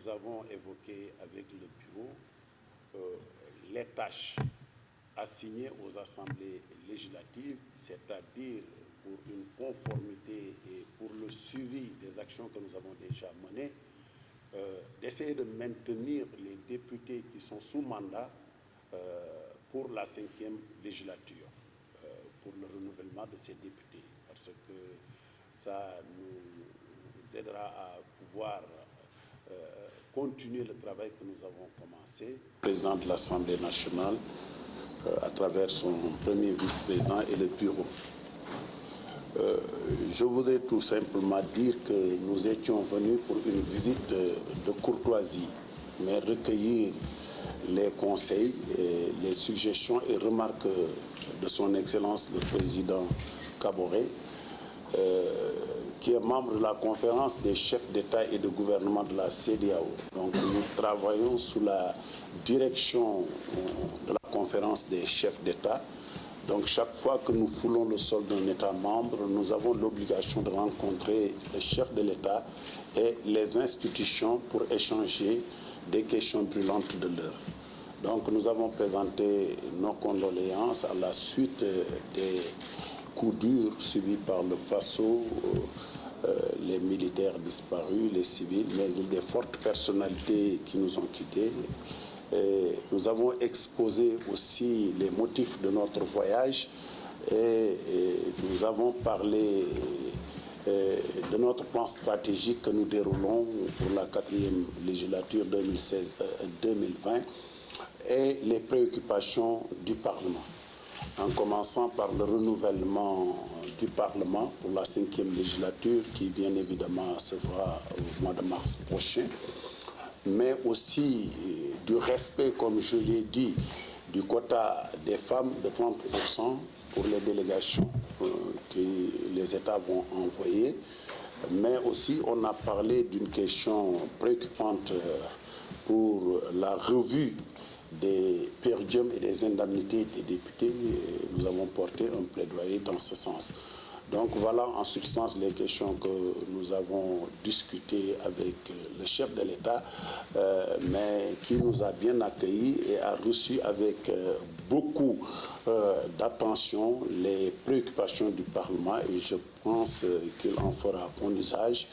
nous avons évoqué avec le bureau les tâches assignées aux assemblées législatives, c'est-à-dire pour une conformité et pour le suivi des actions que nous avons déjà menées, d'essayer de maintenir les députés qui sont sous mandat pour la 5e législature, pour le renouvellement de ces députés, parce que ça nous aidera à pouvoir continuer le travail que nous avons commencé. Le président de l'Assemblée nationale, à travers son premier vice-président et le bureau. Je voudrais tout simplement dire que nous étions venus pour une visite de courtoisie, mais recueillir les conseils, les suggestions et remarques de son Excellence le Président Kaboré, qui est membre de la conférence des chefs d'État et de gouvernement de la CEDEAO. Donc nous travaillons sous la direction de la conférence des chefs d'État. Donc chaque fois que nous foulons le sol d'un État membre, nous avons l'obligation de rencontrer le chef de l'État et les institutions pour échanger des questions brûlantes de l'heure. Donc nous avons présenté nos condoléances à la suite des coups durs subis par le FASO, les militaires disparus, les civils, mais des fortes personnalités qui nous ont quittés. Et nous avons exposé aussi les motifs de notre voyage et nous avons parlé de notre plan stratégique que nous déroulons pour la 4e législature 2016-2020 et les préoccupations du Parlement, en commençant par le renouvellement du Parlement pour la 5e législature qui bien évidemment se fera au mois de mars prochain, mais aussi du respect, comme je l'ai dit, du quota des femmes de 30% pour les délégations que les États vont envoyer. Mais aussi, on a parlé d'une question préoccupante pour la revue des per diem et des indemnités des députés. Nous avons porté un plaidoyer dans ce sens. Donc voilà en substance les questions que nous avons discutées avec le chef de l'État, mais qui nous a bien accueillis et a reçu avec beaucoup d'attention les préoccupations du Parlement et je pense qu'il en fera bon usage.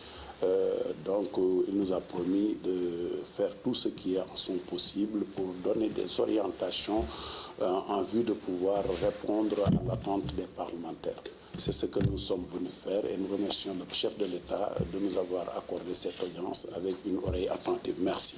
Donc il nous a promis de faire tout ce qui est en son possible pour donner des orientations en vue de pouvoir répondre à l'attente des parlementaires. C'est ce que nous sommes venus faire et nous remercions le chef de l'État de nous avoir accordé cette audience avec une oreille attentive. Merci.